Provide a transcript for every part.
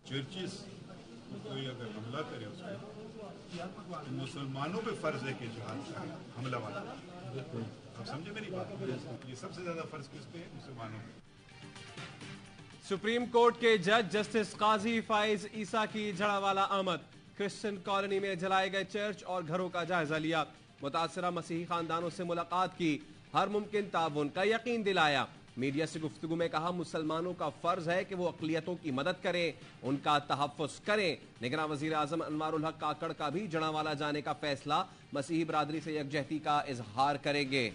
Churches कोई अगर हमला करे उसको तो मुसलमानों पे फर्ज है कि जिहाद करें, हमला वाला। आप समझे मेरी बात? ये सबसे ज्यादा फर्ज किस पे है? मुसलमानों पे। सुप्रीम कोर्ट के जज जस्टिस काजी फाइज ईसा की झड़ावाला आमद। क्रिश्चियन कॉलोनी में जलाए गए चर्च और घरों का जायजा लिया। मुतासरा मसीही खानदानों से मुलाकात की, हर मुमकिन ताउन का यकीन दिलाया। मीडिया से गुफ्तगू में कहा, मुसलमानों का फर्ज है कि वो अक़लियतों की मदद करें, उनका तहफ़्फ़ुज़ करें। निगरान वज़ीर आज़म अनवारुल हक काकड़ का भी जड़ावाला जाने का फैसला, मसीही बरादरी से यकजहती का इजहार करेंगे।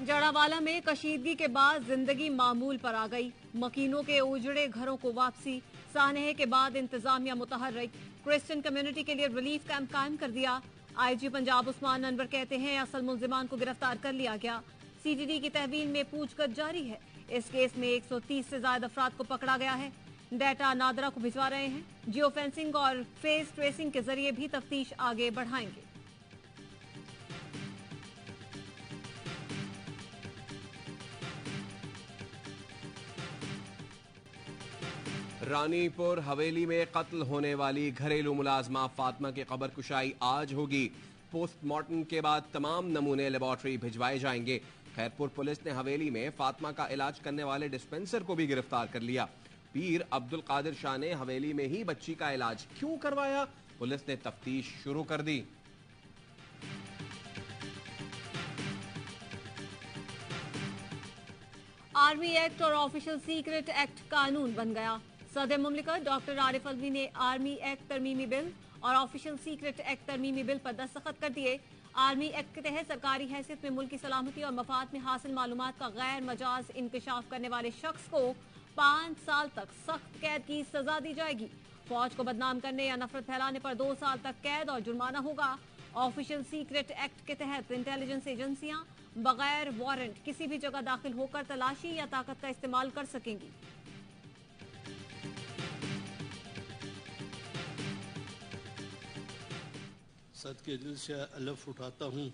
जड़ावाला में कशीदगी के बाद जिंदगी मामूल पर आ गई। मकीनों के उजड़े घरों को वापसी, सानहे के बाद इंतजामिया मुतहर्रिक, क्रिश्चियन कम्युनिटी के लिए रिलीफ कैंप कायम कर दिया। आईजी पंजाब उस्मान अनवर कहते हैं असल मुल्जिमान को गिरफ्तार कर लिया गया। सीटीडी की तहवील में पूछगछ जारी है। इस केस में 130 से ज्यादा अफराद को पकड़ा गया है। डाटा नादरा को भिजवा रहे हैं। जियो फेंसिंग और फेस ट्रेसिंग के जरिए भी तफ्तीश आगे बढ़ाएंगे। रानीपुर हवेली में कत्ल होने वाली घरेलू मुलाजमा फातिमा की कब्र कुशाई आज होगी। पोस्टमार्टम के बाद तमाम नमूने लेबोरेटरी भिजवाए जाएंगे। खैरपुर पुलिस ने हवेली में फातिमा का इलाज करने वाले डिस्पेंसर को भी गिरफ्तार कर लिया। पीर अब्दुल कादिर शाह ने हवेली में ही बच्ची का इलाज क्यों करवाया, पुलिस ने तफ्तीश शुरू कर दी। आर्मी एक्ट और ऑफिशियल सीक्रेट एक्ट कानून बन गया। सदर मुमलिकत डॉक्टर आरिफ अलवी ने आर्मी एक्ट तरमीमी बिल और ऑफिशियल सीक्रेट एक्ट तरमीमी बिल पर दस्तखत कर दिए। आर्मी एक्ट के तहत सरकारी हैसियत में मुल्क की सलामती और मफाद में हासिल मालूमात का गैर मजाज इंकशाफ करने वाले शख्स को 5 साल तक सख्त कैद की सजा दी जाएगी। फौज को बदनाम करने या नफरत फैलाने पर 2 साल तक कैद और जुर्माना होगा। ऑफिशियल सीक्रेट एक्ट के तहत इंटेलिजेंस एजेंसियां बगैर वारंट किसी भी जगह दाखिल होकर तलाशी या ताकत का इस्तेमाल कर सकेंगी। सदके दिल से अलफ उठाता हूँ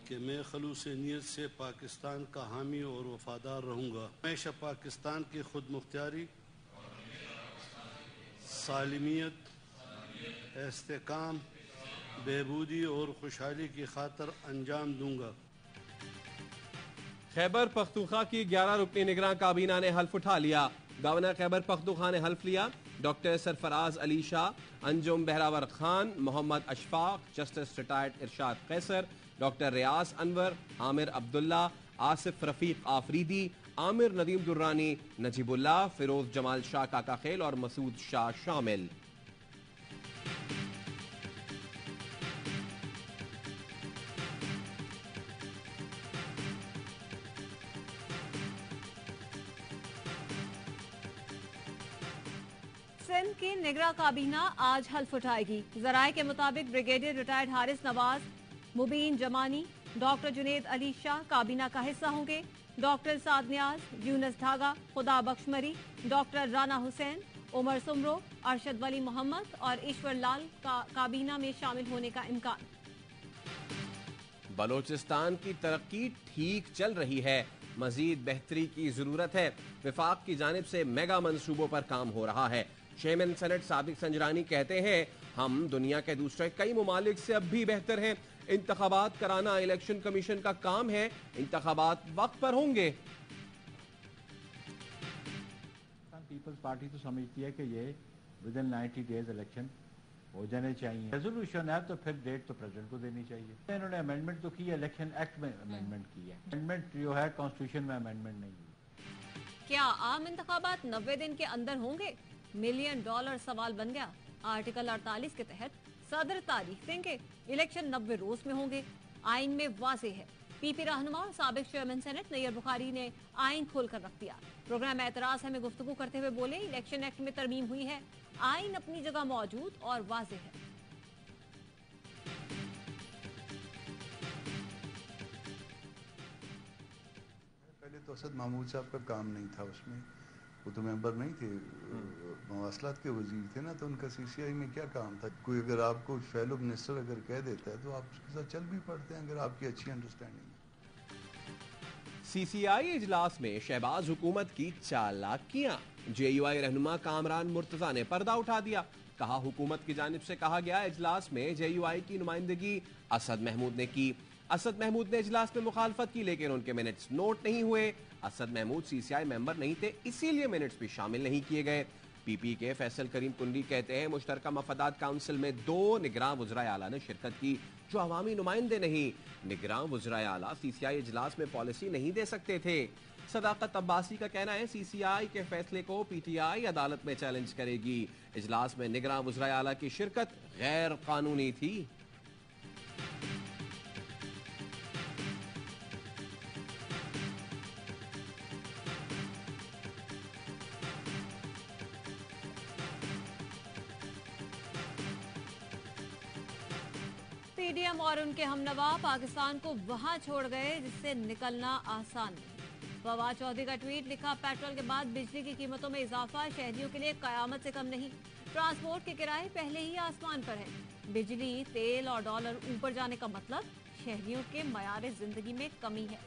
कि मैं खलूस नीयत से पाकिस्तान का हामी और वफादार रहूँगा। हमेशा पाकिस्तान की खुद मुख्तियारी, सालिमियत, इस्तेकाम, बेहबूदी और खुशहाली की खातर अंजाम दूंगा। खैबर पख्तूनख्वा की 11 रुकनी निगरान काबीना ने हल्फ उठा लिया। गवर्नर खैबर पख्तूनख्वा ने हल्फ लिया। Doctor Sarfaraz Ali Shah, Anjum Bahrawar Khan, Mohammad Ashfaq, justice retired Irshad Qaiser, doctor Riaz Anwar, Aamir Abdullah, Asif Rafiq Afridi, Aamir Nadeem Durrani, Najibullah, Feroz Jamal Shah Kaka Khel और मसूद शाह शामिल। सिंध की निगरान काबीना आज हल्फ उठाएगी। जराये के मुताबिक ब्रिगेडियर रिटायर्ड हारिस नवाज, मुबीन जमानी, डॉक्टर जुनेद अली शाह काबीना का हिस्सा होंगे। डॉक्टर साद नियाज, यूनस ढागा, खुदा बख्शमरी, डॉक्टर राना हुसैन, उमर सुमरो, अरशद वली मोहम्मद और ईश्वर लाल का काबीना में शामिल होने का इम्कान। बलोचिस्तान की तरक्की ठीक चल रही है, मजीद बेहतरी की जरूरत है। विफाक की जानिब से मेगा मंसूबों पर काम हो रहा है। चेयरमैन सेनेट साबिक संजरानी कहते हैं हम दुनिया के दूसरे कई मुमालिक से अब भी बेहतर हैं। इंतखाबात कराना इलेक्शन कमीशन का काम है, इंतखाबात वक्त पर होंगे। पीपल्स पार्टी तो समझती है कि ये विद इन 90 डेज इलेक्शन हो जाने चाहिए। रेजोल्यूशन है तो फिर डेट तो प्रेसिडेंट को देनी चाहिए। इन्होंने अमेंडमेंट तो की है, इलेक्शन एक्ट में अमेंडमेंट की है। अमेंडमेंट जो है कॉन्स्टिट्यूशन में अमेंडमेंट नहीं है। क्या आम इंतखाबात 90 दिन के अंदर होंगे? $1 मिलियन सवाल बन गया। आर्टिकल 48 के तहत सदर तारीख देंगे, इलेक्शन 90 रोज में होंगे। आइन में वाज़ेह है। पीपी रहनुमा और साबिक चेयरमैन सेनेट नैयर बुखारी ने आइन खोलकर रख दिया। प्रोग्राम एतराज है में गुफ्तगू करते हुए बोले इलेक्शन एक्ट में तरमीम हुई है, आइन अपनी जगह मौजूद और वाज़ेह है। पहले तो असद महमूद साहब का काम नहीं था उसमें, वो तो मेंबर नहीं थे, मवासलात के वजीर थे ना, तो उनका सीसीआई में क्या काम था? कोई अगर आपको फेलो मिनिस्टर अगर कह देता है तो आप उसके साथ चल भी पड़ते हैं अगर आपकी अच्छी अंडरस्टैंडिंग है। सीसीआई इजलास में शहबाज हुकूमत की चालाकियां। जेयूआई रहनुमा कामरान मुर्तजा ने पर्दा उठा दिया। कहा, हुकूमत की जानिब से कहा गया इजलास में जेयूआई की नुमाइंदगी असद महमूद ने की। असद महमूद ने इजलास में मुखालफत की, लेकिन उनके मिनट्स नोट नहीं हुए। असद महमूद सीसीआई मेंबर नहीं थे, इसीलिए मिनट्स भी शामिल नहीं किए गए। पीपी के फैसल करीम कुंडी कहते हैं, मुश्तरका मफादात काउंसिल में 2 निगरान वज़राए आला ने शिरकत की, जो अवामी नुमाइंदे नहीं। निगरान वज़राए आला सीसीआई इजलास में पॉलिसी नहीं दे सकते थे। सदाकत अब्बासी का कहना है, सीसीआई के फैसले को पीटीआई अदालत में चैलेंज करेगी। इजलास में निगरान वज़राए आला की शिरकत गैर कानूनी थी। पीडीएम और उनके हमनवा पाकिस्तान को वहां छोड़ गए जिससे निकलना आसान नहीं। फवाद चौधरी का ट्वीट लिखा, पेट्रोल के बाद बिजली की कीमतों में इजाफा शहरियों के लिए कयामत से कम नहीं। ट्रांसपोर्ट के किराए पहले ही आसमान पर है। बिजली, तेल और डॉलर ऊपर जाने का मतलब शहरियों के मयार जिंदगी में कमी है।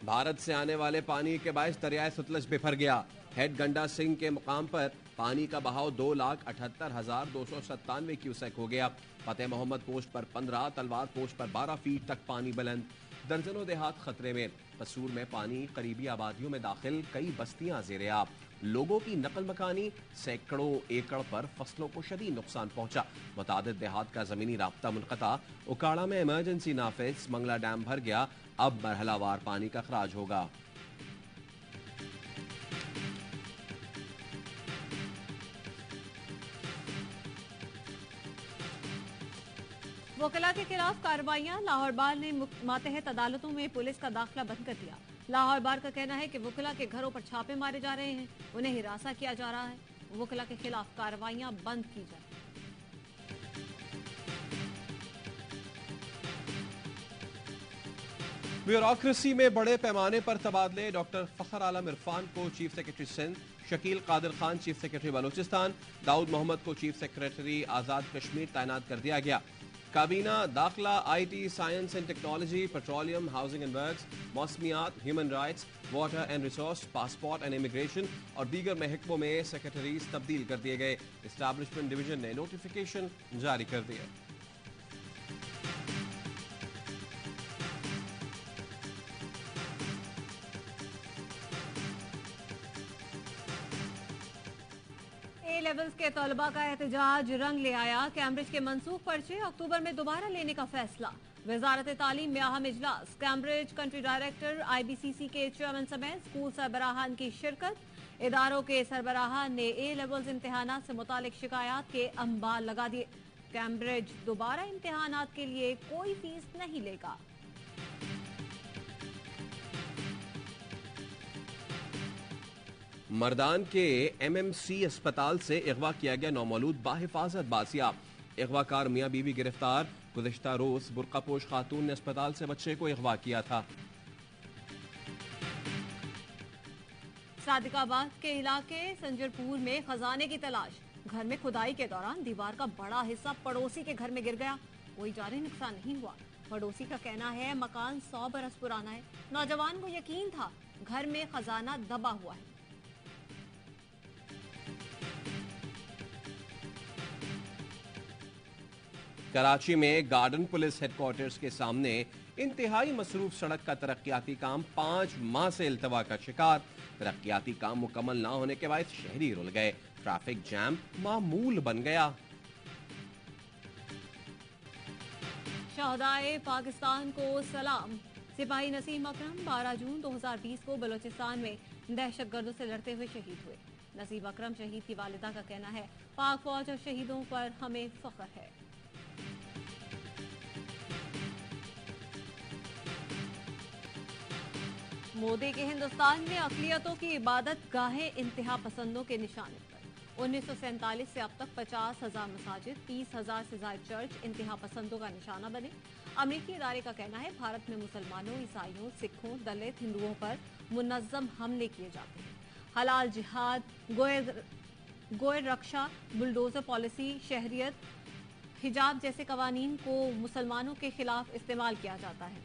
भारत से आने वाले पानी के बायस दरियाए सतलज बिफर गया। हेड गंडा सिंह के मुकाम पर पानी का बहाव 2,78,297 क्यूसेक हो गया। फतेह मोहम्मद पोस्ट पर 15, तलवार पोस्ट पर 12 फीट तक पानी बुलंद। दर्जनों देहात खतरे में। कसूर में पानी करीबी आबादियों में दाखिल, कई बस्तियां ज़ेरे-आब। लोगों की नकल मकानी, सैकड़ों एकड़ पर फसलों को शदीद नुकसान पहुंचा। मुतादिद देहात का जमीनी राब्ता मुनक़ता। उकाड़ा में इमरजेंसी नाफिज, मंगला डैम भर गया। अब मरहलावार पानी का खराज होगा। वकला के खिलाफ कार्रवाइयां। लाहौर बार ने मातहत अदालतों में पुलिस का दाखिला बंद कर दिया। लाहौर बार का कहना है कि वकला के घरों पर छापे मारे जा रहे हैं, उन्हें हिरासा किया जा रहा है। वकला के खिलाफ कार्रवाइयां बंद की जाए। ब्यूरोक्रेसी में बड़े पैमाने पर तबादले। डॉक्टर फखर आलम इरफान को chief secretary Sindh, Shakeel Qadir Khan chief secretary Balochistan, Daud Mohammad को चीफ सेक्रेटरी आजाद कश्मीर तैनात कर दिया गया। काबीना दाखिला, IT, science and technology, petroleum, housing and works, मौसमियात, human rights, water and resource, passport and immigration और दीगर महकमों में सेक्रेटरीज तब्दील कर दिए गए। एस्टैब्लिशमेंट डिवीजन ने नोटिफिकेशन जारी कर दिया। लेवल्स के तलबा का एहतजाज रंग ले आया। कैम्ब्रिज के मनसूख पर्चे अक्टूबर में दोबारा लेने का फैसला। वजारत तालीम में अहम इजलास। कैम्ब्रिज कंट्री डायरेक्टर, IBCC के चेयरमैन समेत स्कूल सरबराहान की शिरकत। इदारों के सरबराहान ने ए लेवल्स इम्तिहानात से मुतालिक शिकायत के अंबार लगा दिए। कैम्ब्रिज दोबारा इम्तिहानात के लिए कोई फीस नहीं लेगा। मर्दान के MMC अस्पताल से अगवा किया गया नौमौलूद बाहिफाजत बासियाब। अगवाकार मियां बीवी गिरफ्तार। गुज़िश्ता रोज बुर्कापोश खातून ने अस्पताल से बच्चे को अगवा किया था। सादिकाबाद के इलाके संजरपुर में खजाने की तलाश। घर में खुदाई के दौरान दीवार का बड़ा हिस्सा पड़ोसी के घर में गिर गया। कोई जानी नुकसान नहीं हुआ। पड़ोसी का कहना है मकान 100 बरस पुराना है। नौजवान को यकीन था घर में खजाना दबा हुआ है। कराची में गार्डन पुलिस हेडक्वार्टर्स के सामने इंतहाई मसरूफ सड़क का तरक्याती काम 5 माह से इल्तवा का शिकार। तरक्याती काम मुकम्मल ना होने के बाद शहरी रुल गए। ट्रैफिक जैम मामूल बन गया। शहदाए पाकिस्तान को सलाम। सिपाही नसीम अकरम 12 जून 2020 को बलूचिस्तान में दहशतगर्दों से लड़ते हुए शहीद हुए। नसीम अकरम शहीद की वालिदा का कहना है, पाक फौज और शहीदों पर हमें फख्र है। मोदी के हिंदुस्तान में अक़लियतों की इबादत गाहें इंतहा पसंदों के निशाने पर। 1947 से अब तक 50,000 मसाजिद, 30,000 से ज्यादा चर्च इंतहा पसंदों का निशाना बने। अमरीकी इदारे का कहना है भारत में मुसलमानों, ईसाइयों, सिखों, दलित, हिंदुओं पर मुनज़्ज़म हमले किए जाते हैं। हलाल जिहाद, गोयर रक्षा, बुलडोजर पॉलिसी, शहरियत, हिजाब जैसे कवानीन को मुसलमानों के खिलाफ इस्तेमाल किया जाता है।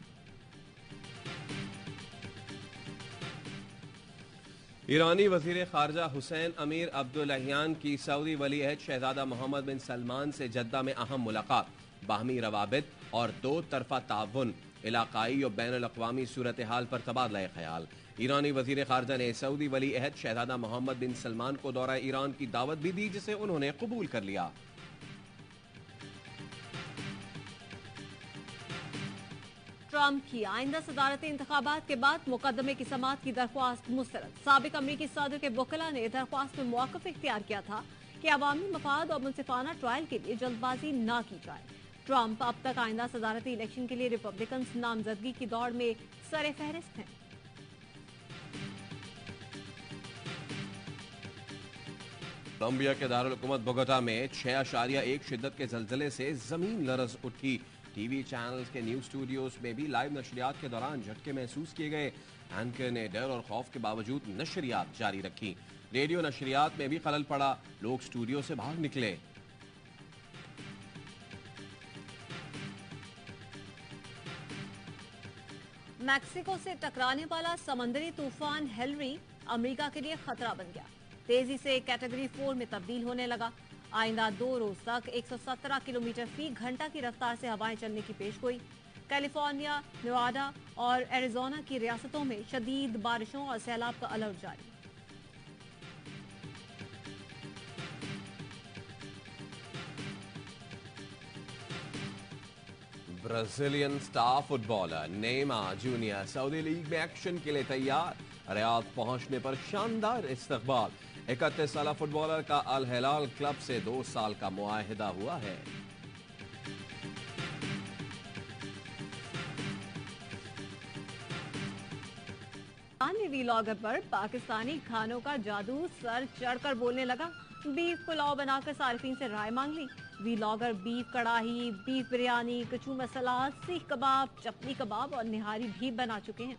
ईरानी वजीर खारजा हुसैन अमीर अब्दुल्लाहियान की सऊदी वली अहद शहजादा मोहम्मद बिन सलमान से जद्दा में अहम मुलाकात, बाहमी रवाबित और दो तरफा ताउन, इलाकाई और बैन अल-अक़वामी सूरत हाल पर तबादला ख्याल। ईरानी वजीर खारजा ने सऊदी वली अहद शहजादा मोहम्मद बिन सलमान को दौरा ईरान की दावत भी दी, जिसे उन्होंने कबूल कर लिया। ट्रंप की आइंदा सदारती इंतखाबात के बाद मुकदमे की समाअत की दरख्वास्त मुस्तरद। साबिक अमरीकी सदर के वकीला ने दरख्वास्त में मौक़िफ़ इख्तियार किया था कि अवामी मफाद और मुनसिफाना ट्रायल के लिए जल्दबाजी न की जाए। ट्रंप अब तक आइंदा सदारती इलेक्शन के लिए रिपब्लिकन नामजदगी की दौड़ में सरे फहरिस्त हैं। कोलंबिया के दारुल हुकूमत बोगोटा में 6.1 शिद्दत के जल्जले से जमीन लरज उठी। टीवी चैनल्स के न्यूज स्टूडियोज में भी लाइव नशरियात के दौरान झटके महसूस किए गए। एंकर ने डर और खौफ के बावजूद नशरियात जारी रखी। रेडियो नशरियात में भी खलल पड़ा, लोग स्टूडियो से बाहर निकले। मैक्सिको से टकराने वाला समंदरी तूफान हेलरी अमेरिका के लिए खतरा बन गया। तेजी से कैटेगरी 4 में तब्दील होने लगा। आइंदा 2 रोज तक 117 किलोमीटर फी घंटा की रफ्तार से हवाएं चलने की पेशगोई। कैलिफोर्निया, नेवाडा और एरिजोना की रियासतों में शदीद बारिशों और सैलाब का अलर्ट जारी। Brazilian star footballer Neymar junior Saudi league में एक्शन के लिए तैयार। रियाद पहुंचने पर शानदार इस्तकबाल। 31 साल फुटबॉलर का अल हिलाल क्लब से 2 साल का मुआहिदा हुआ है। वीलॉगर पर पाकिस्तानी खानों का जादू सर चढ़कर बोलने लगा। बीफ पुलाव बनाकर सार्फिन से राय मांग ली। वीलॉगर बीफ कड़ाही, बीफ बिरयानी, कचू मसाला, सीख कबाब, चपली कबाब और निहारी भी बना चुके हैं।